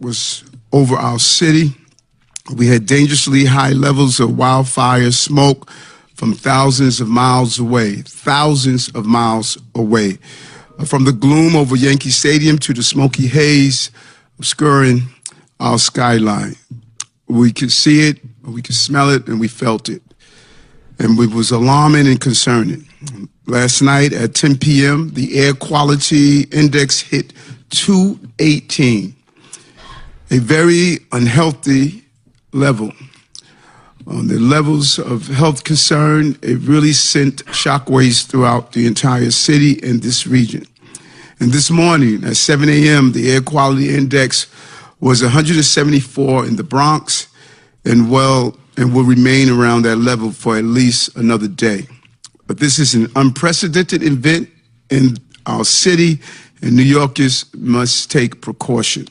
was over our city. We had dangerously high levels of wildfire smoke from thousands of miles away, from the gloom over Yankee Stadium to the smoky haze obscuring our skyline. We could see it, we could smell it, and we felt it. And it was alarming and concerning. Last night at 10 p.m., the air quality index hit 218, a very unhealthy level. On the levels of health concern, it really sent shockwaves throughout the entire city and this region. And this morning at 7 a.m., the air quality index was 174 in the Bronx and will remain around that level for at least another day. But this is an unprecedented event in our city, and New Yorkers must take precaution.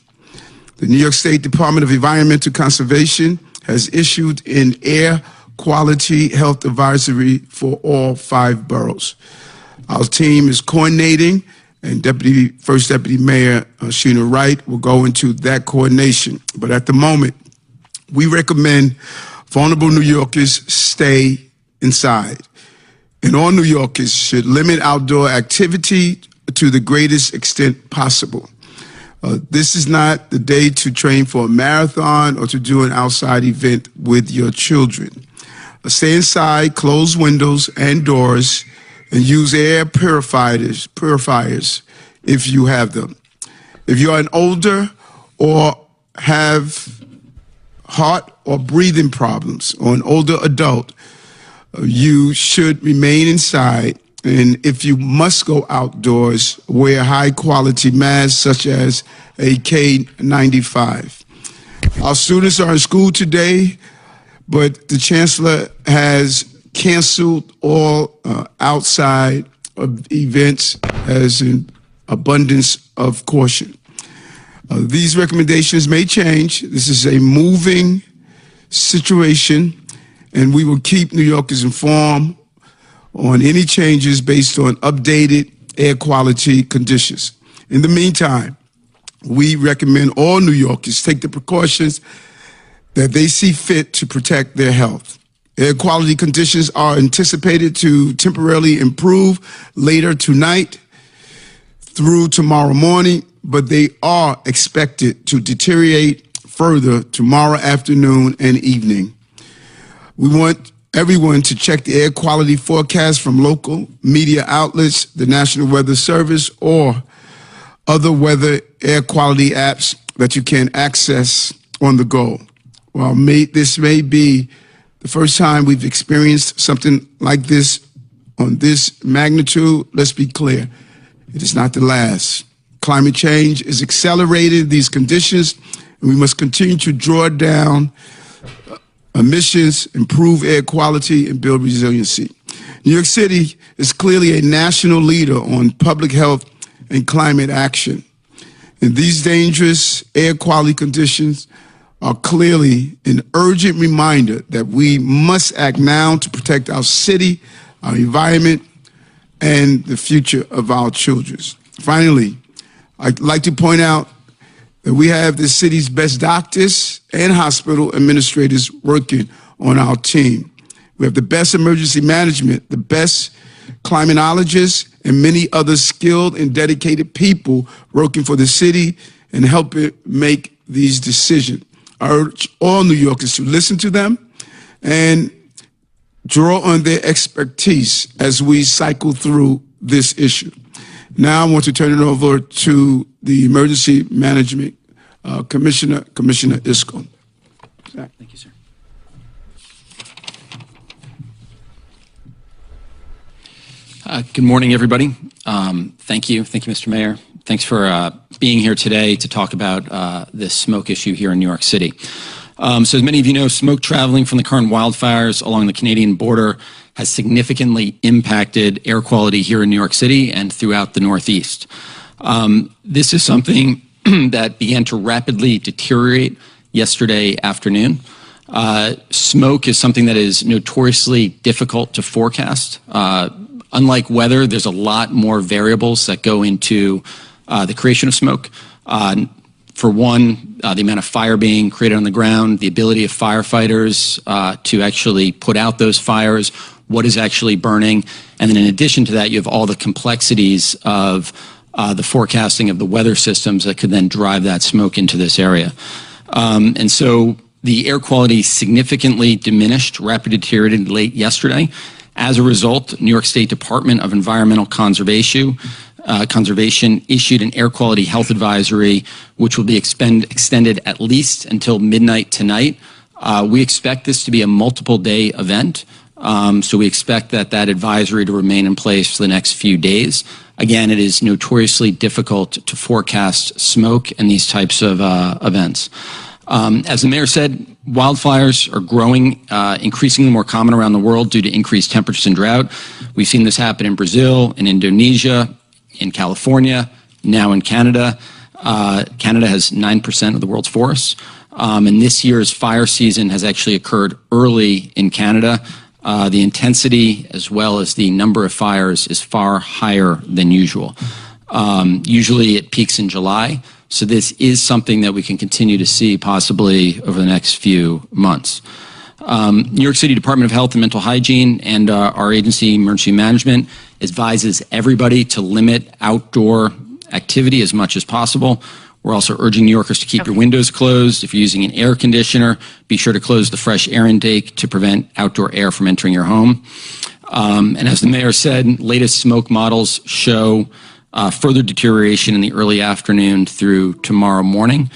The New York State Department of Environmental Conservation has issued an air quality health advisory for all 5 boroughs. Our team is coordinating, and First Deputy Mayor Sheena Wright will go into that coordination. But at the moment, we recommend vulnerable New Yorkers stay inside. And all New Yorkers should limit outdoor activity to the greatest extent possible. This is not the day to train for a marathon or to do an outside event with your children. Stay inside, close windows and doors, and use air purifiers if you have them. If you are an older or have heart or breathing problems, or an older adult, you should remain inside. And if you must go outdoors, wear high-quality masks such as a K95. Our students are in school today, but the chancellor has canceled all outside events as an abundance of caution. These recommendations may change. This is a moving situation, and we will keep New Yorkers informed on any changes based on updated air quality conditions. In the meantime, we recommend all New Yorkers take the precautions that they see fit to protect their health. Air quality conditions are anticipated to temporarily improve later tonight through tomorrow morning, but they are expected to deteriorate further tomorrow afternoon and evening. We want everyone to check the air quality forecast from local media outlets, the National Weather Service, or other weather air quality apps that you can access on the go. While this may be the first time we've experienced something like this on this magnitude, let's be clear, it is not the last. Climate change is accelerating these conditions, and we must continue to draw down emissions, improve air quality, and build resiliency. New York City is clearly a national leader on public health and climate action. And these dangerous air quality conditions are clearly an urgent reminder that we must act now to protect our city, our environment, and the future of our children. Finally, I'd like to point out that we have the city's best doctors and hospital administrators working on our team. We have the best emergency management, the best climatologists, and many other skilled and dedicated people working for the city and helping make these decisions. I urge all New Yorkers to listen to them and draw on their expertise as we cycle through this issue. Now I want to turn it over to the Emergency Management Commissioner Iscombe. Thank you, sir. Good morning, everybody. Thank you, Mr. Mayor. Thanks for being here today to talk about this smoke issue here in New York City. So as many of you know, smoke traveling from the current wildfires along the Canadian border has significantly impacted air quality here in New York City and throughout the Northeast. This is something that began to rapidly deteriorate yesterday afternoon. Smoke is something that is notoriously difficult to forecast. Unlike weather, there's a lot more variables that go into the creation of smoke. For one, the amount of fire being created on the ground, the ability of firefighters to actually put out those fires, what is actually burning, and then in addition to that, you have all the complexities of the forecasting of the weather systems that could then drive that smoke into this area. And so the air quality significantly diminished, rapidly deteriorated late yesterday. As a result, New York State Department of Environmental Conservation issued an air quality health advisory, which will be extended at least until midnight tonight. We expect this to be a multiple day event. So we expect that advisory to remain in place for the next few days. Again, it is notoriously difficult to forecast smoke and these types of events. As the mayor said, wildfires are growing, increasingly more common around the world due to increased temperatures and drought. We've seen this happen in Brazil, in Indonesia, in California, now in Canada. Canada has 9% of the world's forests. And this year's fire season has actually occurred early in Canada. The intensity as well as the number of fires is far higher than usual. Usually it peaks in July. So this is something that we can continue to see possibly over the next few months. New York City Department of Health and Mental Hygiene and our agency, Emergency Management, advises everybody to limit outdoor activity as much as possible. We're also urging New Yorkers to keep your windows closed. If you're using an air conditioner, be sure to close the fresh air intake to prevent outdoor air from entering your home. And as the mayor said, latest smoke models show further deterioration in the early afternoon through tomorrow morning,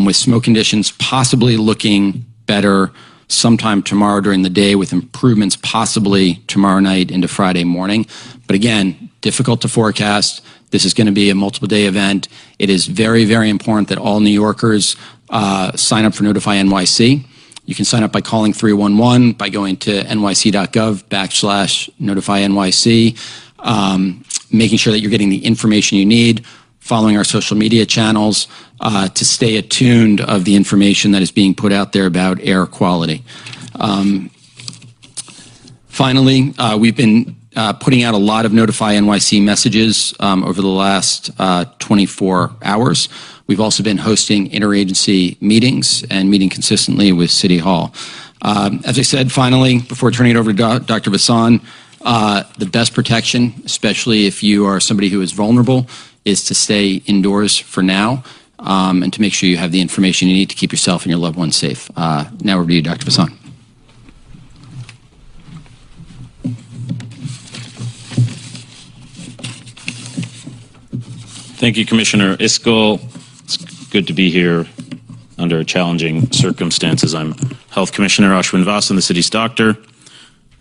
with smoke conditions possibly looking better sometime tomorrow during the day, with improvements possibly tomorrow night into Friday morning. But again, difficult to forecast. This is going to be a multiple day event. It is very, very important that all New Yorkers sign up for Notify NYC. You can sign up by calling 311, by going to nyc.gov/Notify NYC, making sure that you're getting the information you need, following our social media channels to stay attuned of the information that is being put out there about air quality. Finally, we've been putting out a lot of Notify NYC messages over the last 24 hours. We've also been hosting interagency meetings and meeting consistently with City Hall. As I said, finally, before turning it over to Dr. Vassan, the best protection, especially if you are somebody who is vulnerable, is to stay indoors for now and to make sure you have the information you need to keep yourself and your loved ones safe. Now over to you, Dr. Vassan. Thank you, Commissioner Iscol. It's good to be here under challenging circumstances. I'm Health Commissioner Ashwin Vasan, the city's doctor.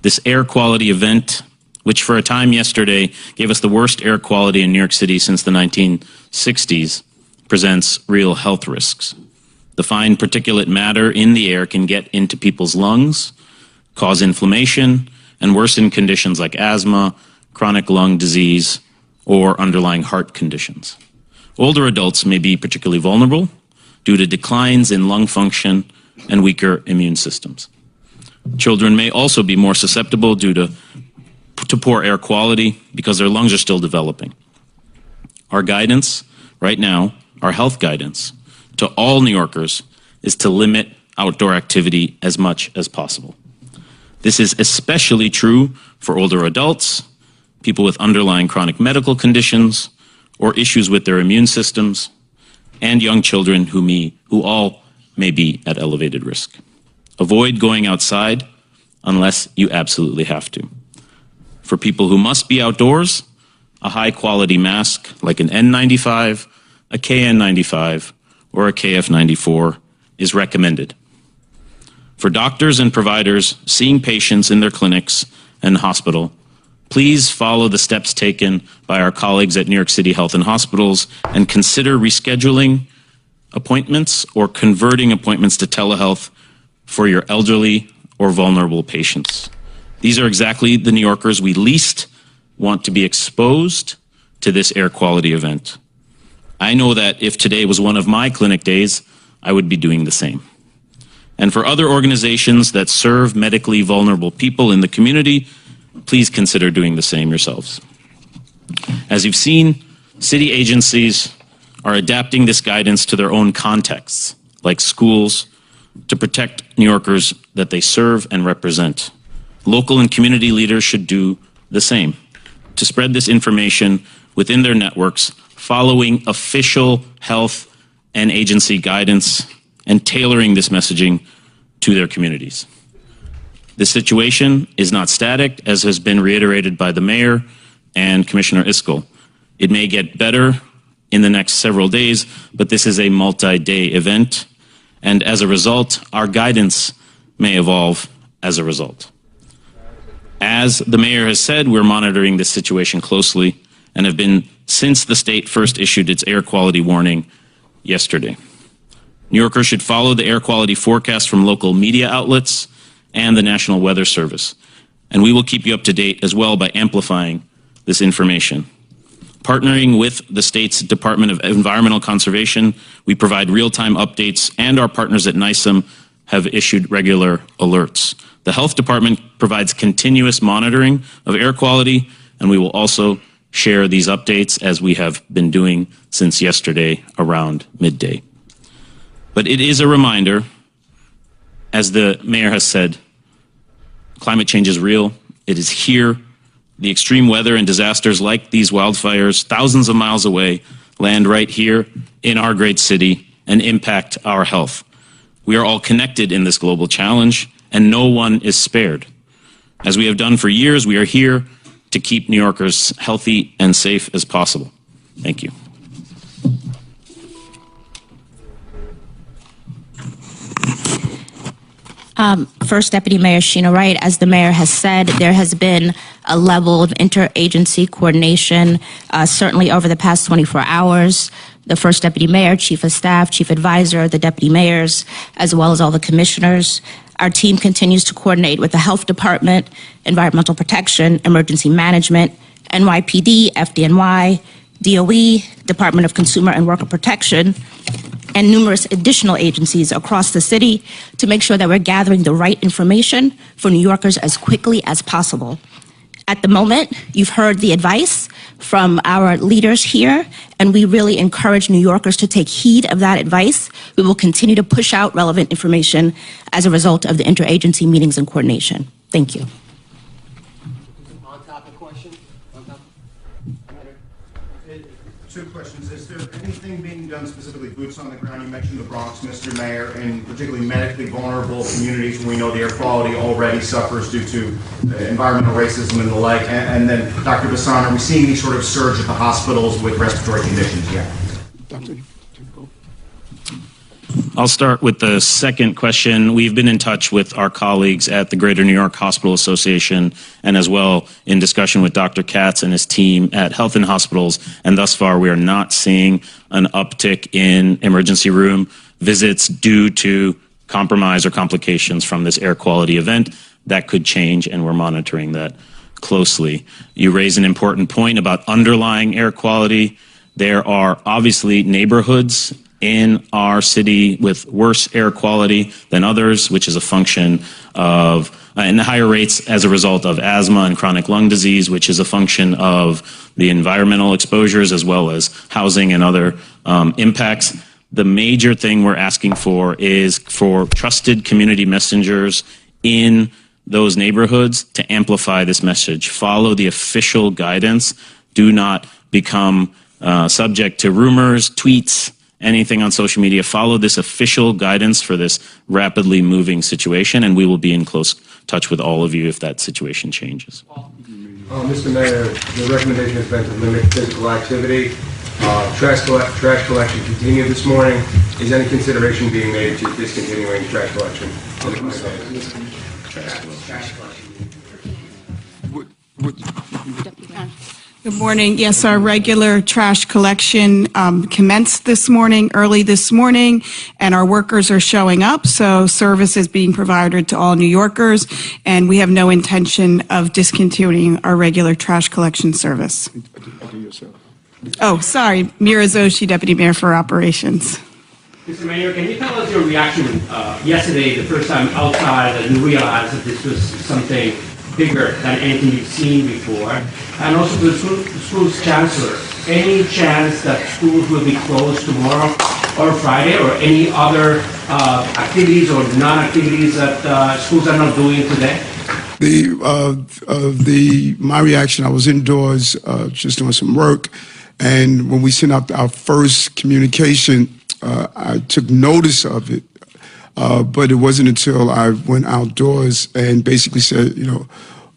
This air quality event, which for a time yesterday gave us the worst air quality in New York City since the 1960s, presents real health risks. The fine particulate matter in the air can get into people's lungs, cause inflammation, and worsen conditions like asthma, chronic lung disease, or underlying heart conditions. Older adults may be particularly vulnerable due to declines in lung function and weaker immune systems. Children may also be more susceptible due to poor air quality because their lungs are still developing. Our guidance right now, our health guidance to all New Yorkers, is to limit outdoor activity as much as possible. This is especially true for older adults, people with underlying chronic medical conditions or issues with their immune systems, and young children who all may be at elevated risk. Avoid going outside unless you absolutely have to. For people who must be outdoors, a high-quality mask like an N95, a KN95, or a KF94 is recommended. For doctors and providers seeing patients in their clinics and hospital, please follow the steps taken by our colleagues at New York City Health and Hospitals and consider rescheduling appointments or converting appointments to telehealth for your elderly or vulnerable patients. These are exactly the New Yorkers we least want to be exposed to this air quality event. I know that if today was one of my clinic days, I would be doing the same. And for other organizations that serve medically vulnerable people in the community, please consider doing the same yourselves. As you've seen, city agencies are adapting this guidance to their own contexts, like schools, to protect New Yorkers that they serve and represent. Local and community leaders should do the same, to spread this information within their networks, following official health and agency guidance and tailoring this messaging to their communities. This situation is not static, as has been reiterated by the mayor and Commissioner Iskell. It may get better in the next several days, but this is a multi-day event, and as a result, our guidance may evolve as a result. As the mayor has said, we're monitoring this situation closely and have been since the state first issued its air quality warning yesterday. New Yorkers should follow the air quality forecast from local media outlets and the National Weather Service, and we will keep you up to date as well by amplifying this information. Partnering with the state's Department of Environmental Conservation, we provide real-time updates, and our partners at NYC have issued regular alerts. The Health Department provides continuous monitoring of air quality, and we will also share these updates as we have been doing since yesterday around midday. But it is a reminder, as the mayor has said, climate change is real, it is here. The extreme weather and disasters like these wildfires thousands of miles away land right here in our great city and impact our health. We are all connected in this global challenge, and no one is spared. As we have done for years, we are here to keep New Yorkers healthy and safe as possible. Thank you. First Deputy Mayor Sheena Wright, as the mayor has said, there has been a level of interagency coordination, certainly over the past 24 hours. The First Deputy Mayor, Chief of Staff, Chief Advisor, the Deputy Mayors, as well as all the commissioners. Our team continues to coordinate with the Health Department, Environmental Protection, Emergency Management, NYPD, FDNY, DOE, Department of Consumer and Worker Protection, and numerous additional agencies across the city to make sure that we're gathering the right information for New Yorkers as quickly as possible. At the moment, you've heard the advice from our leaders here, and we really encourage New Yorkers to take heed of that advice. We will continue to push out relevant information as a result of the interagency meetings and coordination. Thank you. On-topic question? Two questions. Is there anything being done specifically, boots on the ground? You mentioned the Bronx, Mr. Mayor, and particularly medically vulnerable communities when we know the air quality already suffers due to environmental racism and the like. And then, Dr. Bassan, are we seeing any sort of surge at the hospitals with respiratory conditions yet? I'll start with the second question. We've been in touch with our colleagues at the Greater New York Hospital Association and as well in discussion with Dr. Katz and his team at Health and Hospitals, and thus far we are not seeing an uptick in emergency room visits due to compromise or complications from this air quality event. That could change, and we're monitoring that closely. You raise an important point about underlying air quality. There are obviously neighborhoods in our city with worse air quality than others, which is a function of, and higher rates as a result of asthma and chronic lung disease, which is a function of the environmental exposures as well as housing and other impacts. The major thing we're asking for is for trusted community messengers in those neighborhoods to amplify this message. Follow the official guidance. Do not become subject to rumors, tweets, anything on social media. Follow this official guidance for this rapidly moving situation, and we will be in close touch with all of you if that situation changes. Mr. Mayor, the recommendation has been to limit physical activity. Trash collection continued this morning. Is any consideration being made to discontinuing trash collection? Good morning. Yes, our regular trash collection commenced this morning, early this morning, and our workers are showing up. So service is being provided to all New Yorkers, and we have no intention of discontinuing our regular trash collection service. Oh, sorry. Mira Zoshi, Deputy Mayor for Operations. Mr. Mayor, can you tell us your reaction yesterday, the first time outside, and you realized that this was something bigger than anything you've seen before? And also to the school's chancellor, any chance that schools will be closed tomorrow or Friday, or any other activities or non-activities that schools are not doing today? My reaction, I was indoors just doing some work, and when we sent out our first communication, I took notice of it, but it wasn't until I went outdoors and basically said,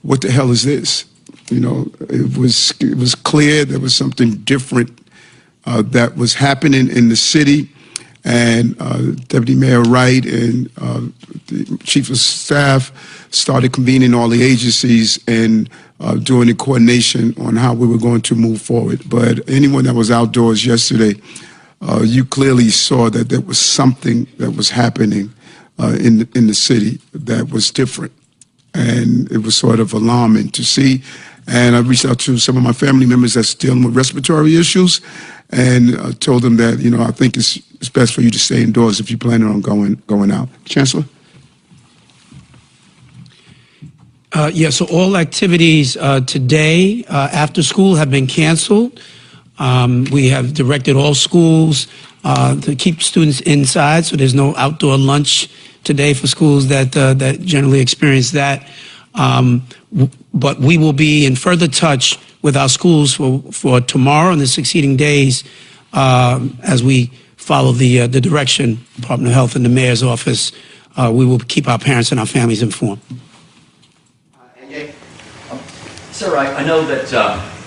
what the hell is this? It was clear there was something different that was happening in the city, and Deputy Mayor Wright and the Chief of Staff started convening all the agencies and doing the coordination on how we were going to move forward. But anyone that was outdoors yesterday, you clearly saw that there was something that was happening in the city that was different, and it was sort of alarming to see. And I reached out to some of my family members that's dealing with respiratory issues, and told them that I think it's best for you to stay indoors if you're planning on going out. Chancellor. So all activities today after school have been canceled. We have directed all schools to keep students inside, so there's no outdoor lunch today for schools that generally experience that. But we will be in further touch with our schools for tomorrow and the succeeding days as we follow the direction, Department of Health and the Mayor's office. We will keep our parents and our families informed. Sir, I know that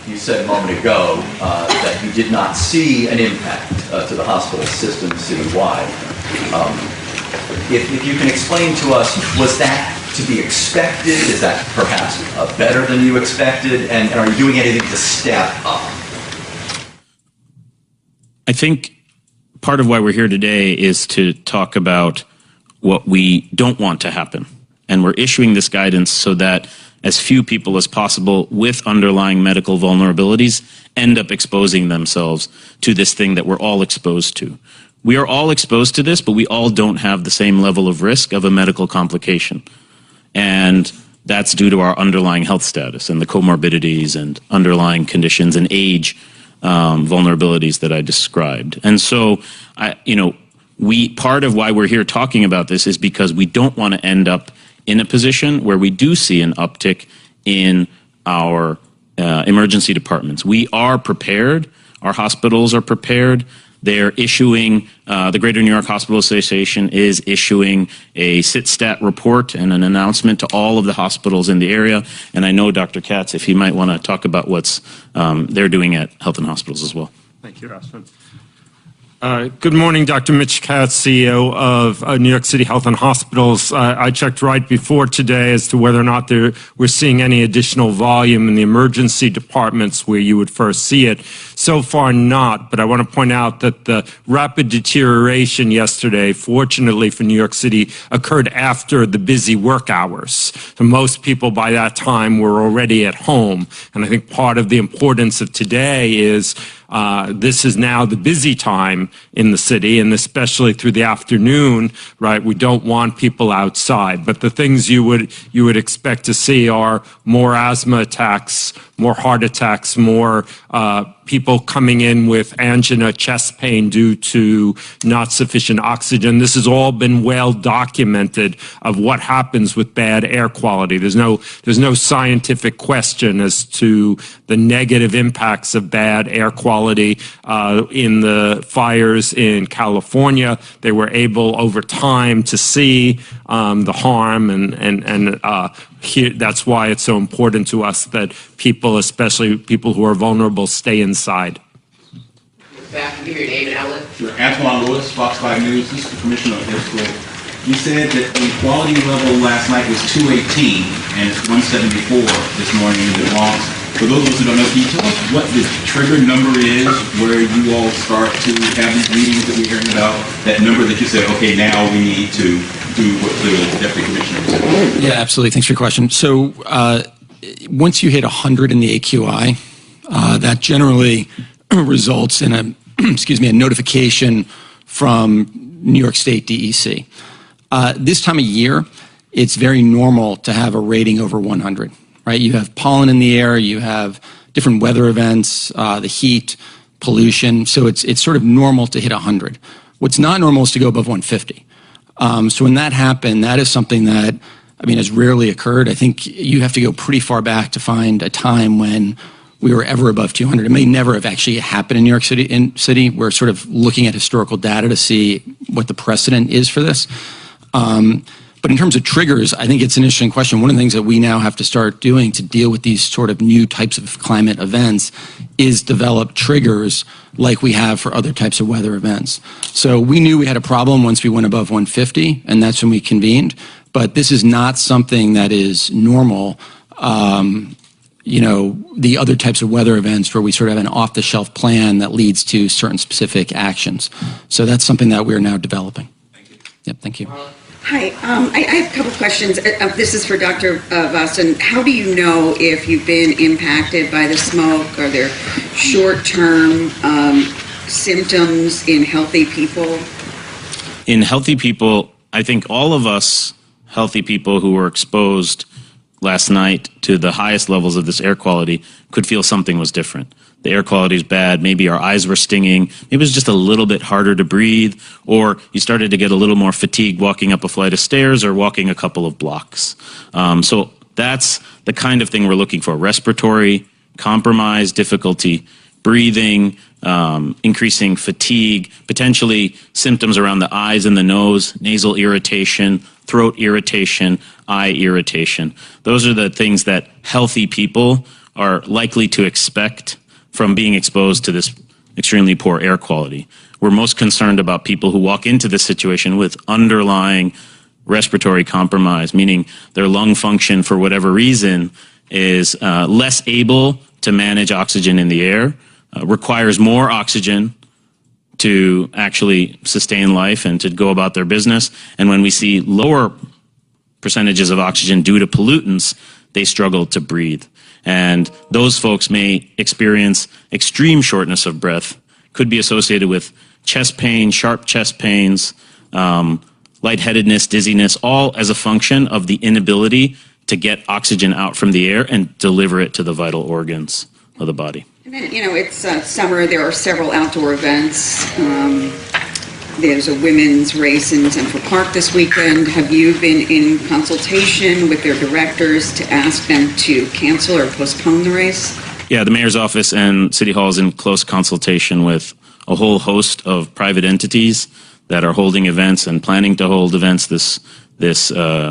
you said a moment ago that you did not see an impact to the hospital system citywide. If you can explain to us, was that to be expected? Is that perhaps better than you expected? And are you doing anything to step up? I think part of why we're here today is to talk about what we don't want to happen. And we're issuing this guidance so that as few people as possible with underlying medical vulnerabilities end up exposing themselves to this thing that we're all exposed to. We are all exposed to this, but we all don't have the same level of risk of a medical complication. And that's due to our underlying health status and the comorbidities and underlying conditions and age vulnerabilities that I described. And so, part of why we're here talking about this is because we don't want to end up in a position where we do see an uptick in our emergency departments. We are prepared. Our hospitals are prepared. They're issuing, the Greater New York Hospital Association is issuing a sit-stat report and an announcement to all of the hospitals in the area. And I know Dr. Katz, if he might want to talk about what's they're doing at Health and Hospitals as well. Thank you, Ashwin. Good morning, Dr. Mitch Katz, CEO of New York City Health and Hospitals. I checked right before today as to whether or not we're seeing any additional volume in the emergency departments where you would first see it. So far not, but I want to point out that the rapid deterioration yesterday, fortunately for New York City, occurred after the busy work hours. So most people by that time were already at home. And I think part of the importance of today is this is now the busy time in the city, and especially through the afternoon, right? We don't want people outside. But the things you would expect to see are more asthma attacks, more heart attacks, more people coming in with angina, chest pain due to not sufficient oxygen. This has all been well documented of what happens with bad air quality. There's no scientific question as to the negative impacts of bad air quality in the fires in California. They were able over time to see the harm, and here, that's why it's so important to us that people, especially people who are vulnerable, stay inside. Back, give your name and outlet. Sure. Antoine Lewis, Fox 5 News, this is the Commissioner of Air School. You said that the quality level last night was 218, and it's 174 this morning in the Bronx. For those of us who don't know, can you tell us what the trigger number is where you all start to have these meetings that we're hearing about, that number that you said, okay, now we need to do what the Deputy Commissioner said? Yeah, absolutely. Thanks for your question. So once you hit 100 in the AQI, that generally results in a notification from New York State DEC. This time of year, it's very normal to have a rating over 100. right? You have pollen in the air, you have different weather events, the heat, pollution. So it's sort of normal to hit 100. What's not normal is to go above 150. So when that happened, that is something that, I mean, has rarely occurred. I think you have to go pretty far back to find a time when we were ever above 200. It may never have actually happened in New York City. We're sort of looking at historical data to see what the precedent is for this. But in terms of triggers, I think it's an interesting question. One of the things that we now have to start doing to deal with these sort of new types of climate events is develop triggers like we have for other types of weather events. So we knew we had a problem once we went above 150, and that's when we convened. But this is not something that is normal. The other types of weather events where we sort of have an off-the-shelf plan that leads to certain specific actions. So that's something that we're now developing. Thank you. Yep, thank you. Hi, I have a couple questions. This is for Dr. Vossen. How do you know if you've been impacted by the smoke? Are there short-term symptoms in healthy people? In healthy people, I think all of us healthy people who were exposed last night to the highest levels of this air quality could feel something was different. The air quality is bad. Maybe our eyes were stinging. Maybe it was just a little bit harder to breathe, or you started to get a little more fatigued walking up a flight of stairs or walking a couple of blocks. So that's the kind of thing we're looking for. Respiratory compromise, difficulty breathing, increasing fatigue, potentially symptoms around the eyes and the nose, nasal irritation, throat irritation, eye irritation. Those are the things that healthy people are likely to expect from being exposed to this extremely poor air quality. We're most concerned about people who walk into this situation with underlying respiratory compromise, meaning their lung function, for whatever reason, is less able to manage oxygen in the air, requires more oxygen to actually sustain life and to go about their business. And when we see lower percentages of oxygen due to pollutants, they struggle to breathe. And those folks may experience extreme shortness of breath, could be associated with chest pain, sharp chest pains, lightheadedness, dizziness, all as a function of the inability to get oxygen out from the air and deliver it to the vital organs of the body. And then, it's summer. There are several outdoor events. There's a women's race in Central Park this weekend. Have you been in consultation with their directors to ask them to cancel or postpone the race? Yeah, the mayor's office and City Hall is in close consultation with a whole host of private entities that are holding events and planning to hold events this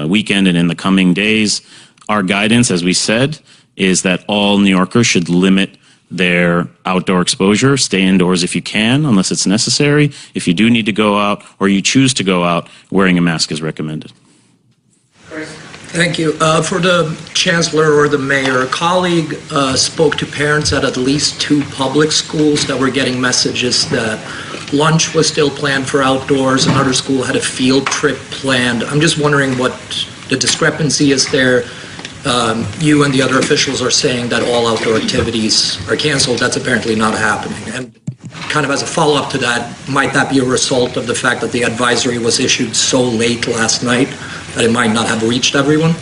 weekend and in the coming days. Our guidance, as we said, is that all New Yorkers should limit their outdoor exposure. Stay indoors if you can, unless it's necessary. If you do need to go out or you choose to go out, wearing a mask is recommended. Thank you. For the chancellor or the mayor, a colleague spoke to parents at least 2 public schools that were getting messages that lunch was still planned for outdoors. Another school had a field trip planned. I'm just wondering what the discrepancy is there. You and the other officials are saying that all outdoor activities are canceled. That's apparently not happening. And kind of as a follow-up to that, might that be a result of the fact that the advisory was issued so late last night that it might not have reached everyone?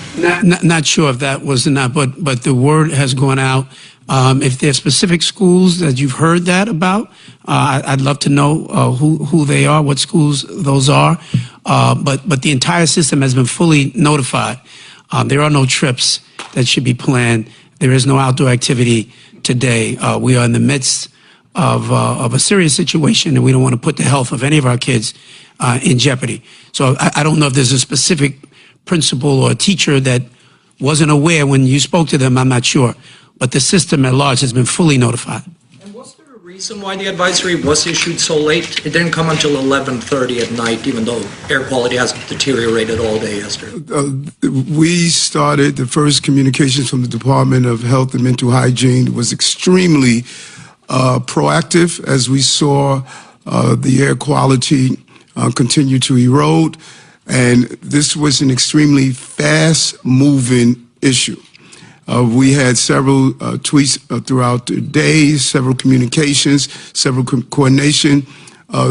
Not sure if that was or not, but the word has gone out. If there are specific schools that you've heard that about, I'd love to know who they are, what schools those are. But the entire system has been fully notified. There are no trips that should be planned. There is no outdoor activity today. We are in the midst of a serious situation, and we don't want to put the health of any of our kids in jeopardy. So I don't know if there's a specific principal or teacher that wasn't aware when you spoke to them. I'm not sure. But the system at large has been fully notified. And was there a reason why the advisory was issued so late? It didn't come until 11:30 at night, even though air quality has deteriorated all day yesterday. We started the first communications from the Department of Health and Mental Hygiene was extremely proactive as we saw the air quality continue to erode. And this was an extremely fast-moving issue. We had several tweets throughout the day, several communications, several coordination.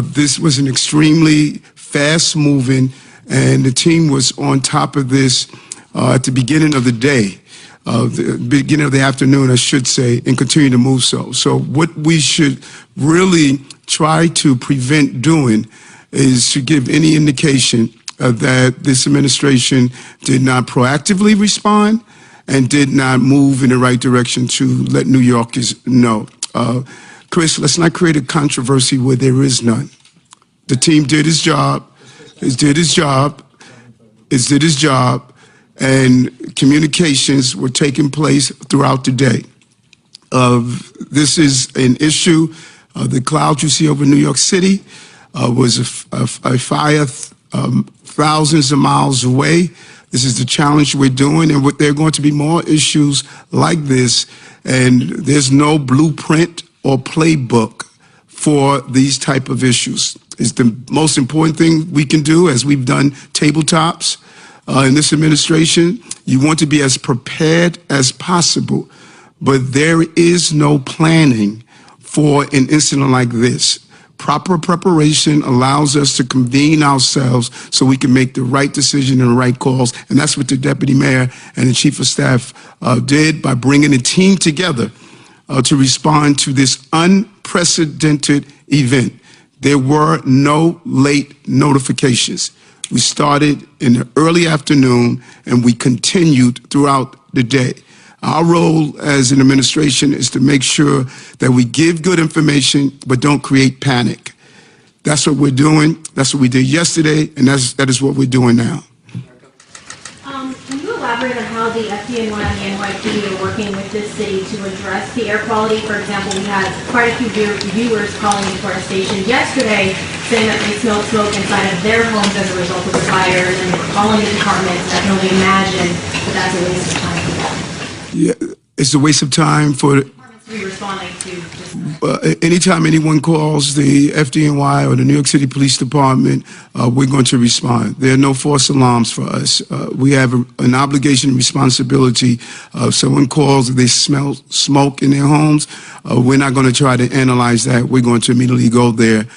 This was an extremely fast-moving, and the team was on top of this at the beginning of the day. the beginning of the afternoon, I should say, and continue to move so. So what we should really try to prevent doing is to give any indication that this administration did not proactively respond and did not move in the right direction to let New Yorkers know. Chris, let's not create a controversy where there is none. The team did his job, and communications were taking place throughout the day. This is an issue. The cloud you see over New York City was a fire thousands of miles away. This is the challenge we're doing, and there are going to be more issues like this, and there's no blueprint or playbook for these type of issues. It's the most important thing we can do, as we've done tabletops in this administration. You want to be as prepared as possible, but there is no planning for an incident like this. Proper preparation allows us to convene ourselves so we can make the right decision and the right calls. And that's what the deputy mayor and the chief of staff did by bringing a team together to respond to this unprecedented event. There were no late notifications. We started in the early afternoon and we continued throughout the day. Our role as an administration is to make sure that we give good information but don't create panic. That's what we're doing. That's what we did yesterday, and that is what we're doing now. Can you elaborate on how the FDNY and the NYC are working with this city to address the air quality? For example, we had quite a few viewers calling into our station yesterday saying that they smelled smoke inside of their homes as a result of the fire, and then calling the departments. I can only imagine that that's a waste of time for them. Yeah, it's a waste of time for Departments to be responding to just anytime anyone calls the FDNY or the New York City Police Department, we're going to respond. There are no false alarms for us. We have an obligation and responsibility. If someone calls, they smell smoke in their homes, we're not going to try to analyze that. We're going to immediately go there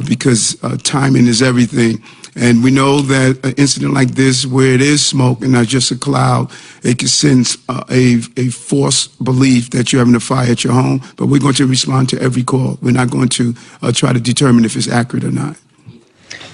because timing is everything. And we know that an incident like this, where it is smoke and not just a cloud, it can send a false belief that you're having a fire at your home. But we're going to respond to every call. We're not going to try to determine if it's accurate or not.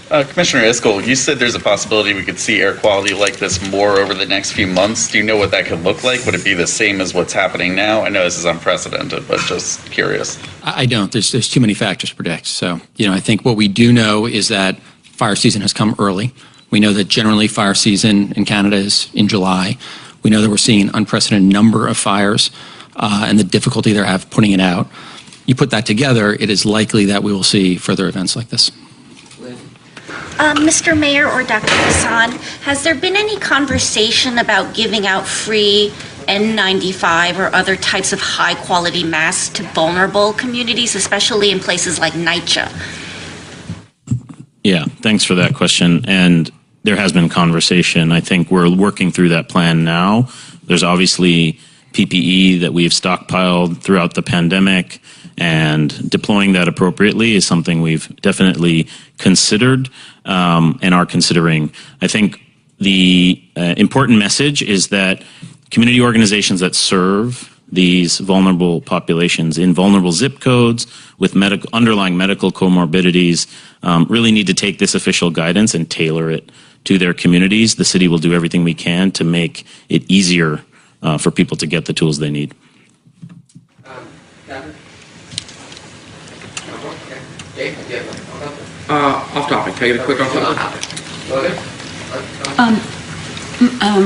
Commissioner Iscol, you said there's a possibility we could see air quality like this more over the next few months. Do you know what that could look like? Would it be the same as what's happening now? I know this is unprecedented, but just curious. I don't. There's too many factors to predict. So, I think what we do know is that fire season has come early. We know that generally fire season in Canada is in July. We know that we're seeing an unprecedented number of fires and the difficulty they have putting it out. You put that together, it is likely that we will see further events like this. Mr. Mayor or Dr. Hassan, has there been any conversation about giving out free N95 or other types of high-quality masks to vulnerable communities, especially in places like NYCHA? Yeah, thanks for that question. And there has been conversation. I think we're working through that plan now. There's obviously PPE that we've stockpiled throughout the pandemic, and deploying that appropriately is something we've definitely considered and are considering. I think the important message is that community organizations that serve these vulnerable populations in vulnerable zip codes with underlying medical comorbidities really need to take this official guidance and tailor it to their communities. The city will do everything we can to make it easier for people to get the tools they need. Off topic. Can I get a quick off topic?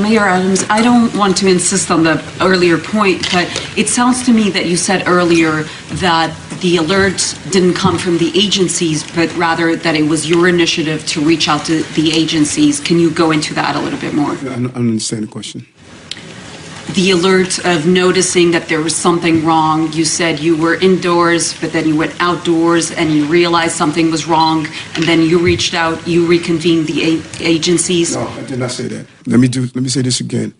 Mayor Adams, I don't want to insist on the earlier point, but it sounds to me that you said earlier that the alerts didn't come from the agencies, but rather that it was your initiative to reach out to the agencies. Can you go into that a little bit more? I don't understand the question. The alert of noticing that there was something wrong. You said you were indoors, but then you went outdoors and you realized something was wrong, and then you reached out, you reconvened the agencies. No, I did not say that. Let me say this again.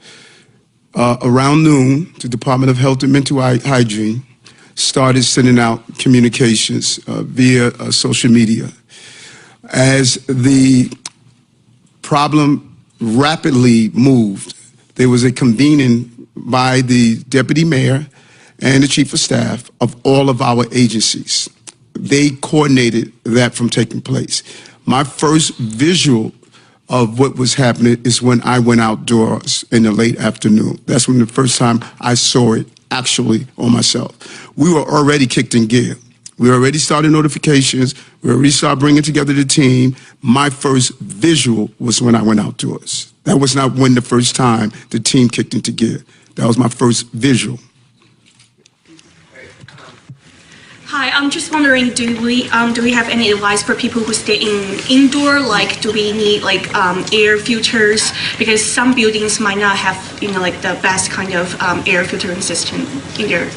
Around noon, the Department of Health and Mental Hygiene started sending out communications via social media. As the problem rapidly moved, there was a convening by the deputy mayor and the chief of staff of all of our agencies. They coordinated that from taking place. My first visual of what was happening is when I went outdoors in the late afternoon. That's when the first time I saw it actually on myself. We were already kicked in gear. We already started notifications. We already started bringing together the team. My first visual was when I went outdoors. That was not when the first time the team kicked into gear. That was my first visual. Hi, I'm just wondering, do we have any advice for people who stay indoor? Like, do we need air filters? Because some buildings might not have the best kind of air filtering system in there.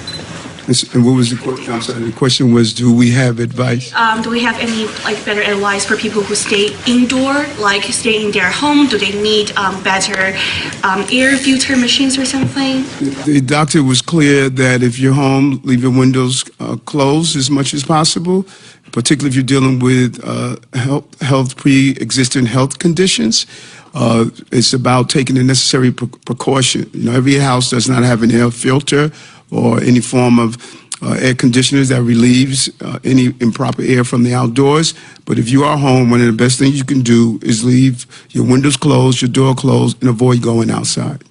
And what was the question? I'm sorry. The question was, do we have advice? Do we have any better advice for people who stay indoor, like stay in their home? Do they need better air filter machines or something? The doctor was clear that if you're home, leave your windows closed as much as possible, particularly if you're dealing with pre-existing health conditions. It's about taking the necessary precaution. Every house does not have an air filter or any form of air conditioners that relieves any improper air from the outdoors. But if you are home, one of the best things you can do is leave your windows closed, your door closed, and avoid going outside.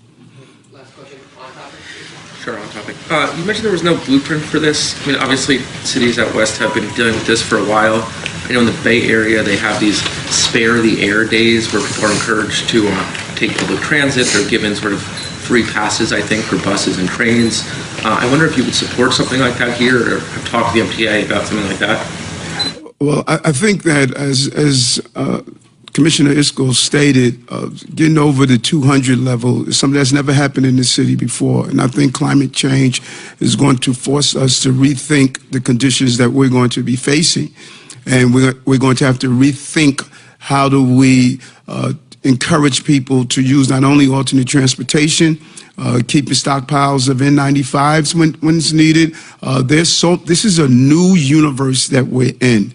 Sure, on topic. You mentioned there was no blueprint for this. I mean, obviously, cities out west have been dealing with this for a while. I know in the Bay Area, they have these spare the air days where people are encouraged to take public transit. They're given sort of free passes, I think, for buses and trains. I wonder if you would support something like that here, or have talked to the MTA about something like that. Well, I think that as Commissioner Iscol stated, getting over the 200 level is something that's never happened in this city before. And I think climate change is going to force us to rethink the conditions that we're going to be facing. And we're going to have to rethink how do we encourage people to use not only alternate transportation, keeping stockpiles of N95s when it's needed. This is a new universe that we're in.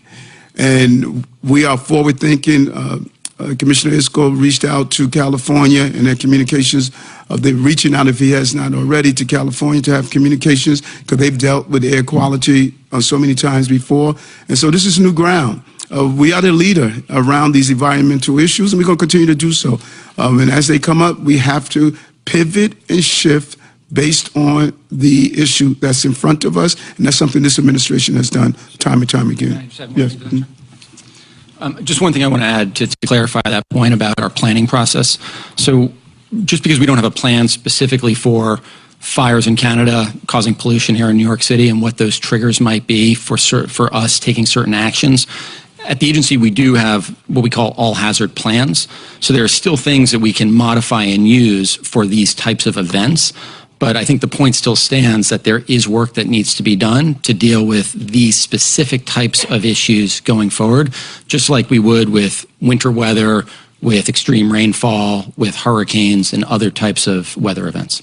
And we are forward thinking. Commissioner Iscol reached out to California and their communications. They're reaching out, if he has not already, to California to have communications because they've dealt with air quality so many times before. And so this is new ground. We are the leader around these environmental issues, and we're going to continue to do so. And as they come up, we have to pivot and shift based on the issue that's in front of us, and that's something this administration has done time and time again. Yes. Just one thing I want to add to clarify that point about our planning process. So just because we don't have a plan specifically for fires in Canada causing pollution here in New York City and what those triggers might be for us taking certain actions, at the agency, we do have what we call all hazard plans. So there are still things that we can modify and use for these types of events. But I think the point still stands that there is work that needs to be done to deal with these specific types of issues going forward, just like we would with winter weather, with extreme rainfall, with hurricanes and other types of weather events.